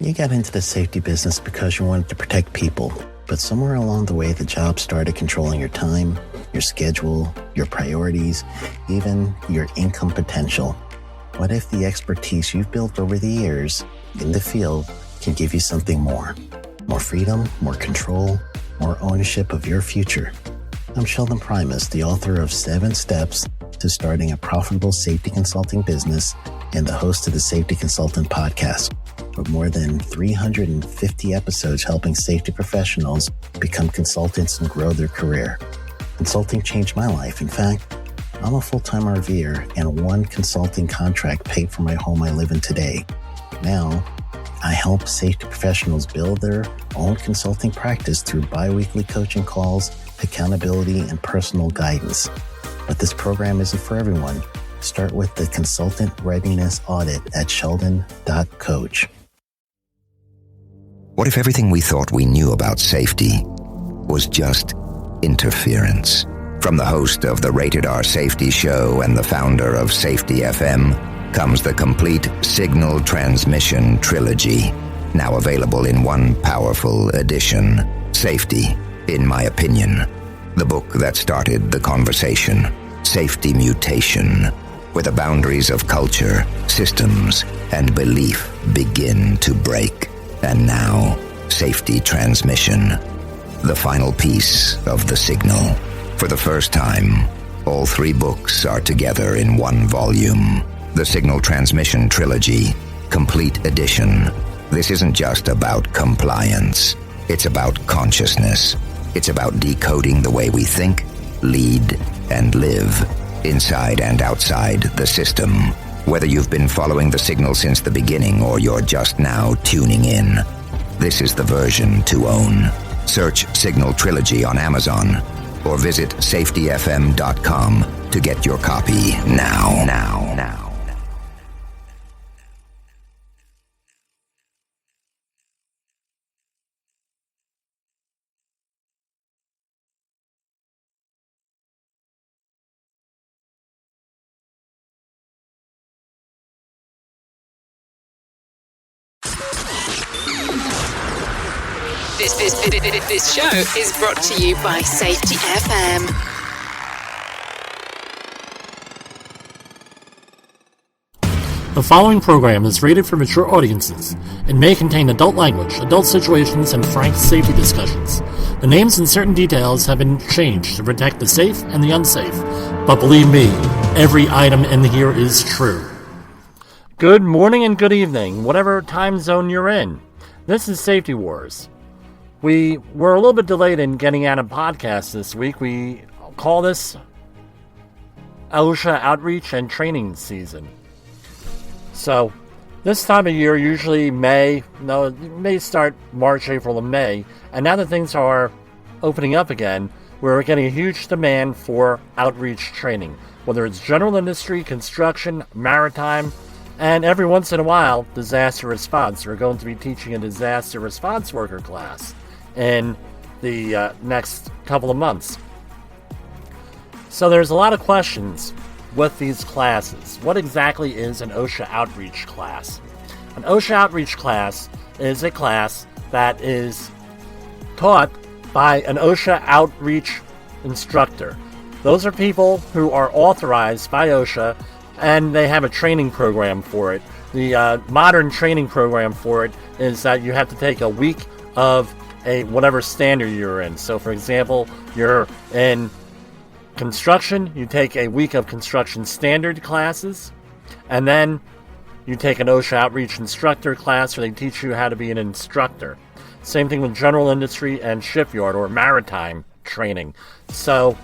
You got into the safety business because you wanted to protect people, but somewhere along the way, the job started controlling your time, your schedule, your priorities, even your income potential. What if the expertise you've built over the years in the field can give you something more? More freedom, more control, more ownership of your future. I'm Sheldon Primus, the author of 7 Steps to Starting a Profitable Safety Consulting Business and the host of the Safety Consultant Podcast, with more than 350 episodes helping safety professionals become consultants and grow their career. Consulting changed my life. In fact, I'm a full-time RVer, and one consulting contract paid for my home I live in today. Now, I help safety professionals build their own consulting practice through bi-weekly coaching calls, accountability, and personal guidance. But this program isn't for everyone. Start with the Consultant Readiness Audit at sheldon.coach. What if everything we thought we knew about safety was just interference? From the host of the Rated R Safety Show and the founder of Safety FM comes the complete Signal Transmission Trilogy, now available in one powerful edition. Safety, in my opinion, the book that started the conversation. Safety Mutation, where the boundaries of culture, systems, and belief begin to break. And now, Safety Transmission, the final piece of the signal. For the first time, all 3 books are together in one volume. The Signal Transmission Trilogy, Complete Edition. This isn't just about compliance. It's about consciousness. It's about decoding the way we think, lead, and live, inside and outside the system. Whether you've been following the signal since the beginning or you're just now tuning in, this is the version to own. Search Signal Trilogy on Amazon or visit safetyfm.com to get your copy now. This show is brought to you by Safety FM. The following program is rated for mature audiences and may contain adult language, adult situations, and frank safety discussions. The names and certain details have been changed to protect the safe and the unsafe, but believe me, every item in here is true. Good morning and good evening, whatever time zone you're in. This is Safety Wars. We were a little bit delayed in getting out a podcast this week. We call this OSHA Outreach and Training season. So, this time of year, usually it may start March, April, and May, and now that things are opening up again, we're getting a huge demand for outreach training, whether it's general industry, construction, maritime, and every once in a while, disaster response. We're going to be teaching a disaster response worker class in the next couple of months. So there's a lot of questions with these classes. What exactly is an OSHA Outreach class? An OSHA Outreach class is a class that is taught by an OSHA Outreach instructor. Those are people who are authorized by OSHA, and they have a training program for it. The modern training program for it is that you have to take a week of whatever standard you're in. So, for example, you're in construction, you take a week of construction standard classes, and then you take an OSHA Outreach instructor class where they teach you how to be an instructor. Same thing with general industry and shipyard or maritime training. So,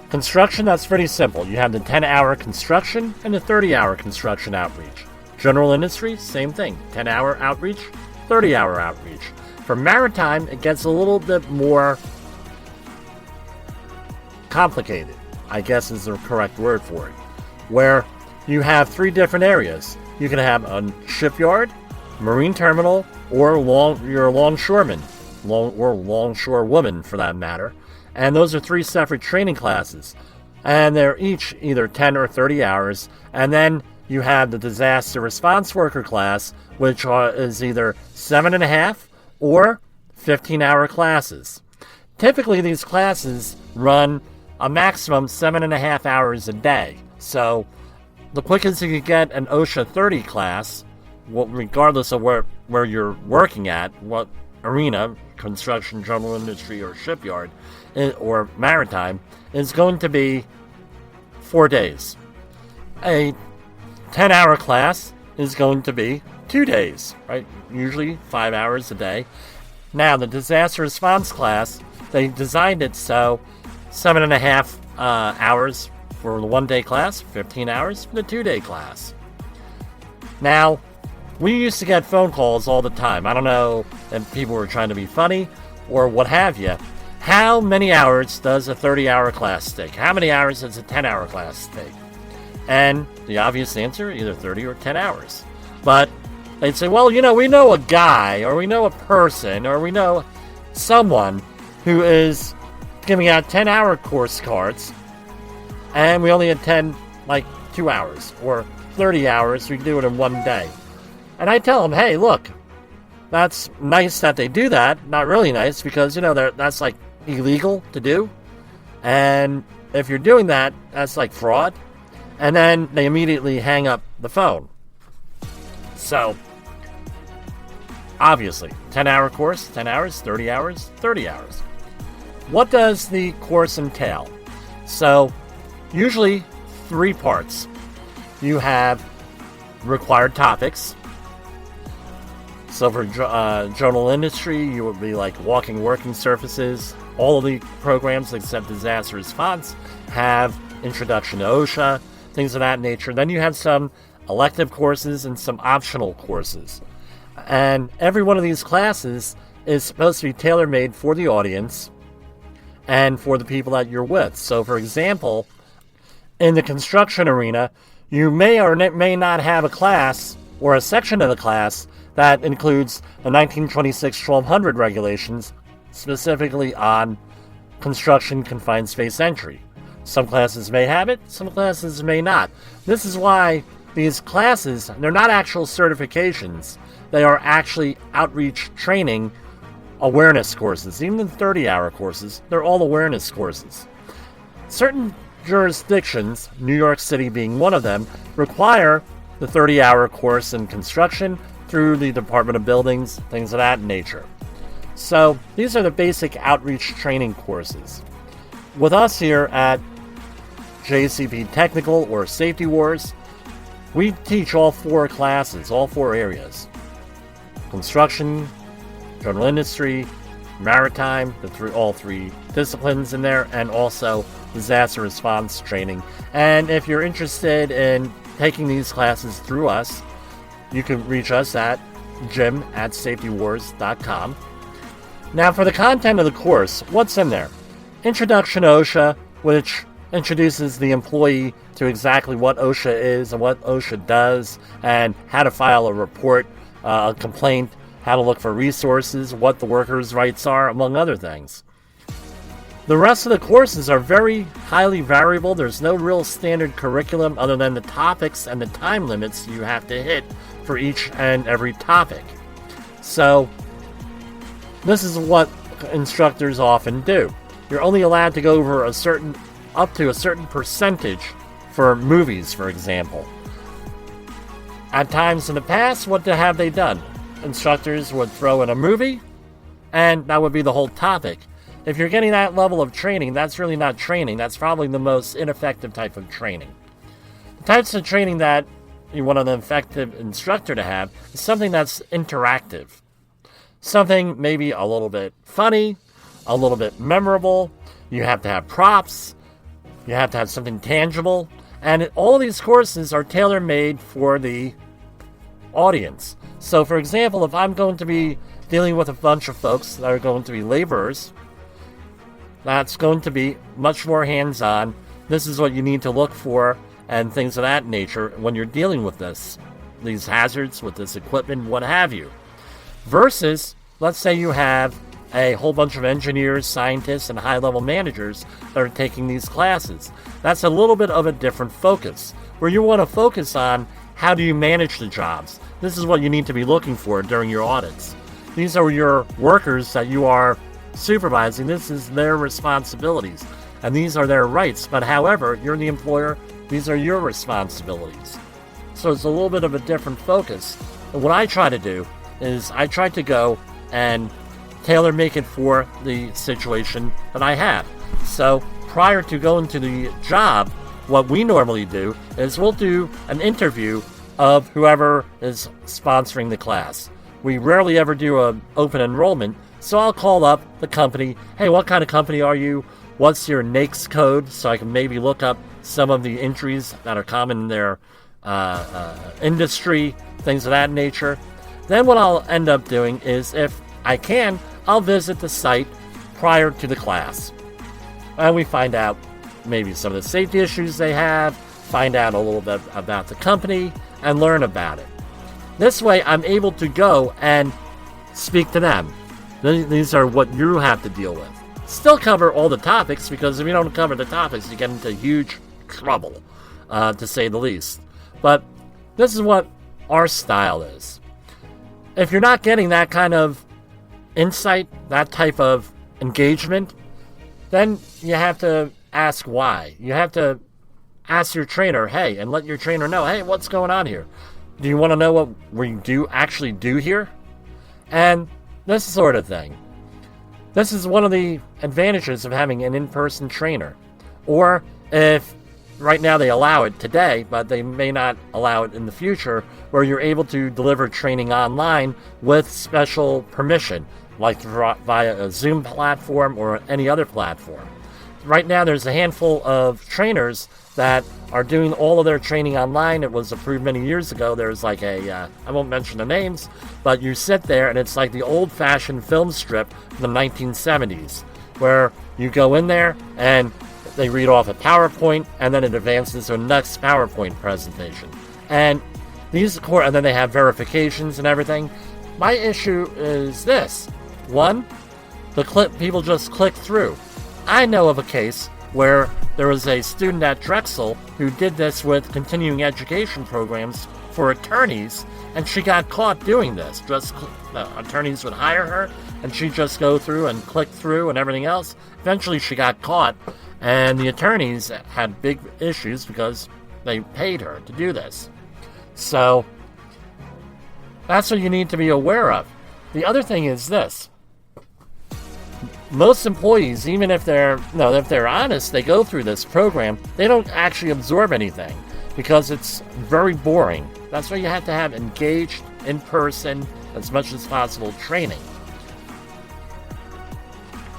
construction, that's pretty simple. You have the 10-hour construction and the 30-hour construction outreach. General industry, same thing. 10-hour outreach, 30-hour outreach. For maritime, it gets a little bit more complicated, I guess is the correct word for it, where you have 3 different areas. You can have a shipyard, marine terminal, or you're a longshoreman, or longshore woman for that matter. And those are 3 separate training classes. And they're each either 10 or 30 hours. And then you have the disaster response worker class, which is either 7.5 or 15-hour classes. Typically, these classes run a maximum 7.5 hours a day. So the quickest you can get an OSHA 30 class, regardless of where you're working at, what arena, construction, general industry, or shipyard, or maritime, is going to be 4 days. A 10-hour class is going to be 2 days, right? Usually 5 hours a day. Now, the disaster response class, they designed it so 7.5 hours for the 1-day class, 15 hours for the 2-day class. Now, we used to get phone calls all the time. I don't know if people were trying to be funny or what have you. How many hours does a 30-hour class take? How many hours does a 10-hour class take? And the obvious answer, either 30 or 10 hours. But they'd say, well, we know a guy, or we know a person, or we know someone who is giving out 10-hour course cards, and we only attend 2 hours, or 30 hours, we can do it in 1 day. And I tell them, hey, look, that's nice that they do that. Not really nice, because, that's illegal to do. And if you're doing that, that's fraud. And then they immediately hang up the phone. So, obviously, 10-hour course, 10 hours, 30 hours, 30 hours. What does the course entail? So, usually 3 parts. You have required topics. So for general industry, you would be walking working surfaces. All of the programs except disaster response have introduction to OSHA, things of that nature. Then you have some elective courses and some optional courses. And every one of these classes is supposed to be tailor-made for the audience and for the people that you're with. So for example, in the construction arena, you may or may not have a class or a section of the class that includes the 1926-1200 regulations, specifically on construction confined space entry. Some classes may have it, some classes may not. This is why these classes, they're not actual certifications. They are actually outreach training awareness courses. Even the 30-hour courses, they're all awareness courses. Certain jurisdictions, New York City being one of them, require the 30-hour course in construction through the Department of Buildings, things of that nature. So these are the basic outreach training courses. With us here at JCP Technical or Safety Wars, we teach all 4 classes, all 4 areas. Construction, general industry, maritime, all 3 disciplines in there, and also disaster response training. And if you're interested in taking these classes through us, you can reach us at jim@safetywars.com. Now, for the content of the course, what's in there? Introduction to OSHA, which introduces the employee to exactly what OSHA is and what OSHA does, and how to file a report, a complaint, how to look for resources, what the workers' rights are, among other things. The rest of the courses are very highly variable. There's no real standard curriculum other than the topics and the time limits you have to hit for each and every topic. So, this is what instructors often do. You're only allowed to go over up to a certain percentage for movies, for example. At times in the past, what have they done? Instructors would throw in a movie, and that would be the whole topic. If you're getting that level of training, that's really not training. That's probably the most ineffective type of training. The types of training that you want an effective instructor to have is something that's interactive. Something maybe a little bit funny, a little bit memorable. You have to have props. You have to have something tangible. And all these courses are tailor-made for the audience. So, for example, if I'm going to be dealing with a bunch of folks that are going to be laborers, that's going to be much more hands-on. This is what you need to look for and things of that nature when you're dealing with these hazards, with this equipment, what have you. Versus, let's say you have a whole bunch of engineers, scientists, and high-level managers that are taking these classes. That's a little bit of a different focus, where you want to focus on how do you manage the jobs. This is what you need to be looking for during your audits. These are your workers that you are supervising. This is their responsibilities, and these are their rights. But however, you're the employer, these are your responsibilities. So it's a little bit of a different focus. And what I try to do is I try to go and tailor make it for the situation that I have. So prior to going to the job, what we normally do is we'll do an interview of whoever is sponsoring the class. We rarely ever do an open enrollment, so I'll call up the company. Hey, what kind of company are you? What's your NAICS code? So I can maybe look up some of the injuries that are common in their industry, things of that nature. Then what I'll end up doing is, if I can, I'll visit the site prior to the class. And we find out maybe some of the safety issues they have, find out a little bit about the company, and learn about it. This way, I'm able to go and speak to them. These are what you have to deal with. Still cover all the topics, because if you don't cover the topics, you get into huge trouble, to say the least. But this is what our style is. If you're not getting that kind of insight, that type of engagement, then you have to ask why. You have to ask your trainer, hey, and let your trainer know, hey, what's going on here? Do you want to know what we actually do here? And this sort of thing. This is one of the advantages of having an in-person trainer. Or if right now they allow it today, but they may not allow it in the future, where you're able to deliver training online with special permission, like via a Zoom platform or any other platform. Right now there's a handful of trainers that are doing all of their training online. It was approved many years ago. There's like I won't mention the names, but you sit there and it's like the old-fashioned film strip from the 1970s, where you go in there and they read off a PowerPoint, and then it advances to a next PowerPoint presentation. And then they have verifications and everything. My issue is this. One, people just click through. I know of a case where there was a student at Drexel who did this with continuing education programs for attorneys, and she got caught doing this. Attorneys would hire her, and she'd just go through and click through and everything else. Eventually she got caught, and the attorneys had big issues because they paid her to do this. So that's what you need to be aware of. The other thing is this. Most employees, even if they're honest, they go through this program, they don't actually absorb anything because it's very boring. That's why you have to have engaged, in-person, as much as possible training.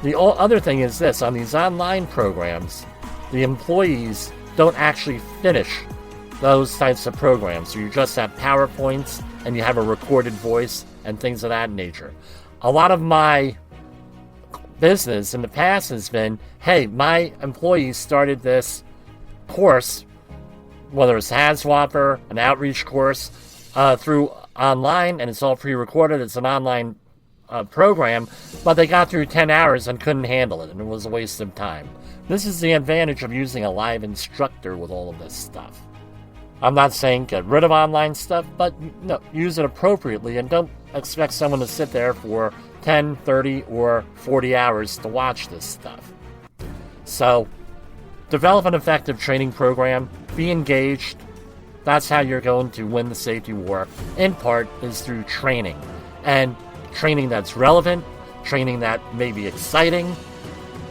The other thing is this. On these online programs, the employees don't actually finish those types of programs. So you just have PowerPoints and you have a recorded voice and things of that nature. A lot of my business in the past has been, hey, my employees started this course, whether it's HazWhopper, an outreach course, through online, and it's all pre-recorded. It's an online program, but they got through 10 hours and couldn't handle it, and it was a waste of time. This is the advantage of using a live instructor with all of this stuff. I'm not saying get rid of online stuff, but no, use it appropriately, and don't expect someone to sit there for 10, 30, or 40 hours to watch this stuff. So, develop an effective training program, be engaged. That's how you're going to win the safety war. In part is through training, and training that's relevant, training that may be exciting,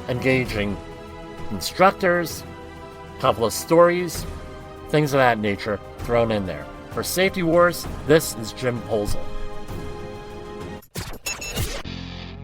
engaging instructors, a couple of stories, things of that nature thrown in there. For Safety Wars, this is Jim Polzel.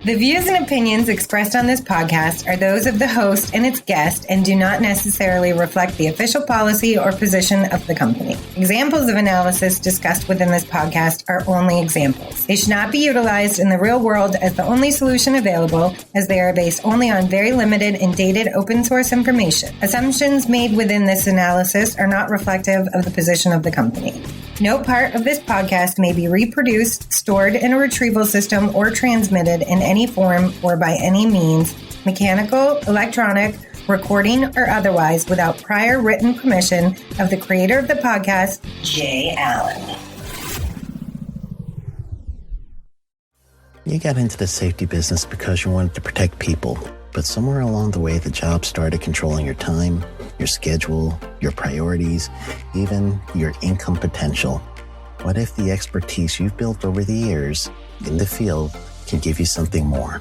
The views and opinions expressed on this podcast are those of the host and its guest and do not necessarily reflect the official policy or position of the company. Examples of analysis discussed within this podcast are only examples. They should not be utilized in the real world as the only solution available, as they are based only on very limited and dated open source information. Assumptions made within this analysis are not reflective of the position of the company. No part of this podcast may be reproduced, stored in a retrieval system, or transmitted in any form or by any means, mechanical, electronic, recording, or otherwise, without prior written permission of the creator of the podcast, Jay Allen. You got into the safety business because you wanted to protect people, but somewhere along the way, the job started controlling your time, your schedule, your priorities, even your income potential. What if the expertise you've built over the years in the field can give you something more?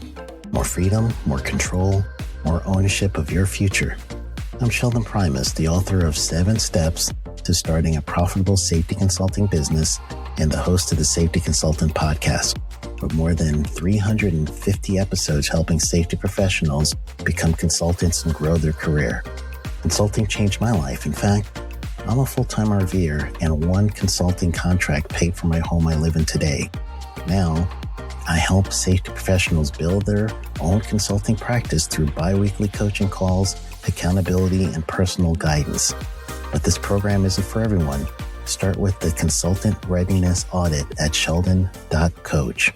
More freedom, more control, more ownership of your future. I'm Sheldon Primus, the author of 7 Steps to Starting a Profitable Safety Consulting Business and the host of the Safety Consultant Podcast, with more than 350 episodes helping safety professionals become consultants and grow their career. Consulting changed my life. In fact, I'm a full-time RVer, and one consulting contract paid for my home I live in today. Now, I help safety professionals build their own consulting practice through bi-weekly coaching calls, accountability, and personal guidance. But this program isn't for everyone. Start with the Consultant Readiness Audit at sheldon.coach.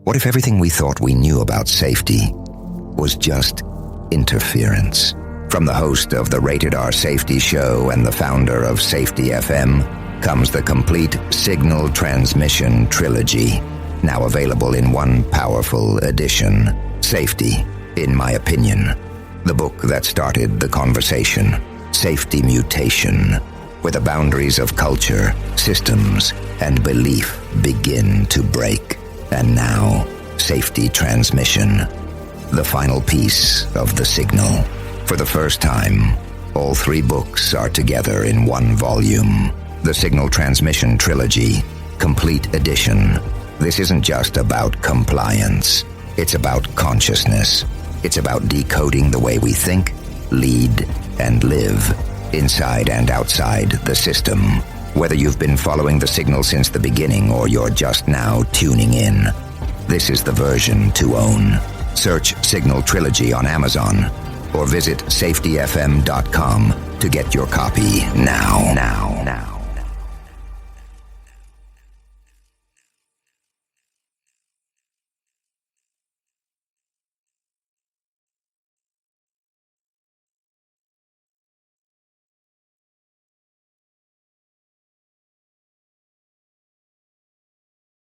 What if everything we thought we knew about safety was just interference? From the host of the Rated R Safety Show and the founder of Safety FM comes the complete Signal Transmission Trilogy, now available in one powerful edition. Safety, in my opinion, the book that started the conversation. Safety Mutation, where the boundaries of culture, systems, and belief begin to break. And now, Safety Transmission, the final piece of the signal. For the first time, all 3 books are together in one volume. The Signal Transmission Trilogy, Complete Edition. This isn't just about compliance. It's about consciousness. It's about decoding the way we think, lead, and live, inside and outside the system. Whether you've been following the signal since the beginning or you're just now tuning in, this is the version to own. Search Signal Trilogy on Amazon or visit safetyfm.com to get your copy now.